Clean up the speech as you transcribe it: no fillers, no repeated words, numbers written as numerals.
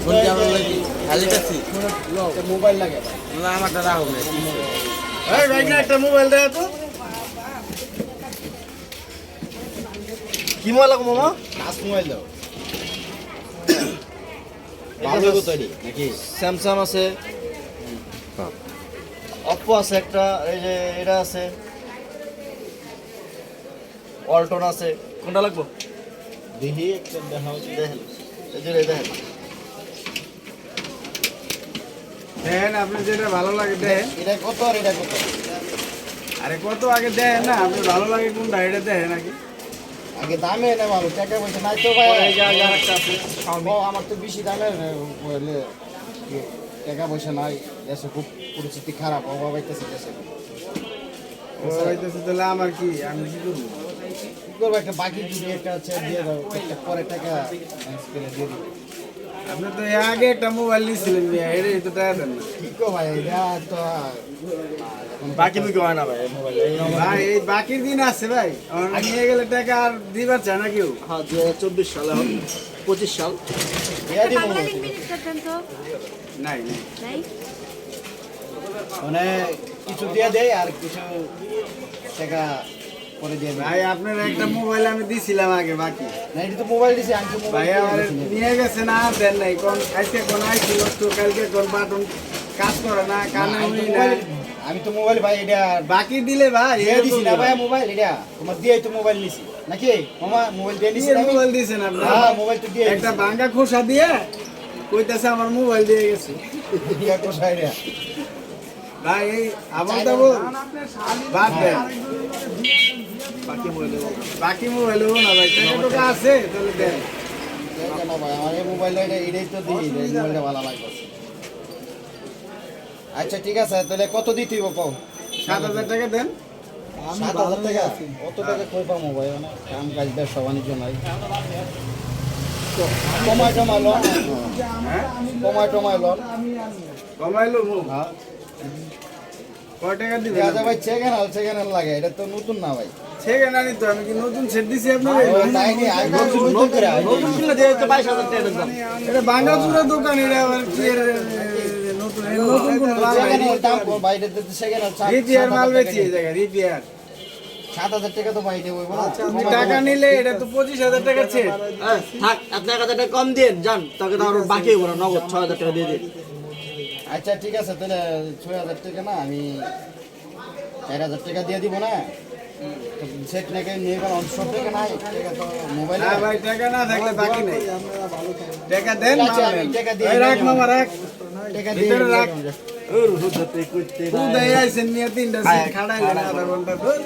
Phone কেমন লাগি খালি কাছি মোবাইল লাগে না আমারটা রাখো না এই ভাই না একটা মোবাইল দে তো কি মোবাইল লাগো মামা টাচ মোবাইল দাও ভালো তো তৈরি নাকি স্যামসাং আছে Oppo আছে একটা এই যে এটা আছে অল্টন আছে কোনটা লাগবে দেখি একটা দেখাও দেখেন এই যে দেখেন দেখেন আপনি যেটা ভালো লাগে দেখেন এটা কত আর এটা কত আরে কত আগে দেখেন না আপনি ভালো লাগে কোনটা এটা দেখেন আগে আগে দামে না ভালো টাকা পয়সা নাই তো ভাই এই যে আগে আরেকটা আছে ও আমার তো বেশি দামের বলে টাকা পয়সা নাই দেশে খুব পরিস্থিতি খারাপ অভাব হইতেছে দেশে ও হইতেছে তাহলে আমার কি আমি কি করবো কি করবো একটা বাকি যদি একটা আছে দিয়ে দাও একটা পরে টাকা ম্যানেজ করে দিয়ে দিই আপনি তো এর আগে একটা মোবাইল নিয়েছিলেন এটা তো টাকা দেন না কি কো ভাই এটা তো বাকি মুখে হয় না ভাই মোবাইল ভাই এই বাকির দিন আছে ভাই আর নিয়ে গেলে টাকা আর দিবার চায় না কেউ হ্যাঁ 2024 সালে 25 সাল দিয়া দিব বাংলা লিখবেন তো নাই নাই নাই মানে কিছু দিয়ে দেয় আর কিছু টাকা পরে দিয়ে দেয় ভাই আপনার একটা মোবাইল আমি দিছিলাম আগে বাকি না এটা তো মোবাইল দিছি আমি তো ভাই মোবাইল আমার নিয়ে গেছে না দেন নাই কোন আজকে কোন আইছিল তো কালকে কোন বাটন কাজ করে না কানে উনি না আমি তো মোবাইল ভাই এটা বাকি দিলে ভাই দিয়ে দিছি না ভাই মোবাইল এটা তোমার দিয়ে তো মোবাইল নিছি নাকি মামা মোবাইল দিয়ে দিছি আমি মোবাইল দিয়েছেন আপনি হ্যাঁ মোবাইল তো দিয়ে একটা ভাঙ্গা খোসা দিয়ে কইতাছে আমার মোবাইল দিয়ে গেছে দিয়া কোথায় রে ভাই এই আমার তো বল বাদ দেন বাকি মোবাইল হবো না ভাই টাকা টাকা আছে তাহলে দেন কেন ভাই আমার এই মোবাইল এটাই তো দিই এই মোবাইলটা ভালো লাগবে আচ্ছা ঠিক আছে তাহলে কত দিতে হইব কও 7,000 টাকা দেন 7,000 টাকা কত টাকা কই পাবো ভাই মানে কাম কাজ ব্যবসা বাণিজ্য নাই কমাই টমাই লন হ্যাঁ কমাই লন কমাইলো মু হ্যাঁ কয় টাকা দিবেন দেখা যায় ভাই সেকেন্ড লাগে এটা তো নতুন না ভাই সেকেন্ড আনি তো আমি কি নতুন সেট দিছি আপনার তাই নি আই নতুন করে নতুন কিনলে দিয়ে তো 22,000 টাকা দাম এটা ভাঙ্গা চুরা দোকান এটা আবার কি এর নতুন নতুন কোন সেকেন্ড দাম বাইরে তো সেকেন্ড রিপেয়ার মাল বেচি এই জায়গা রিপেয়ার 7,000 টাকা তো বাইরে হইব না আপনি টাকা নিলে এটা তো 25,000 টাকা সেট থাক আপনি 1,000 টাকা কম দিন যান তাকে তো আরো বাকি হইব না নগদ 6,000 টাকা দিয়ে দিন আচ্ছা ঠিক আছে তাহলে 6,000 টাকা না আমি 4,000 টাকা দিয়ে দিব না সেট নাকি নিয়ে গেল সব টাকা নাই টাকা তো মোবাইল না ভাই টাকা না থাকলে বাকি নাই টাকা দেন আচ্ছা, আমি টাকা দিয়ে রাখ দিলাম। মামা রাখ টাকা দিয়ে ভিতরে রাখ ওর হুদতে কইতে উদয় আইছেন নিয়ে 3টা সিট খাড়াইলেন আধা ঘন্টা ধর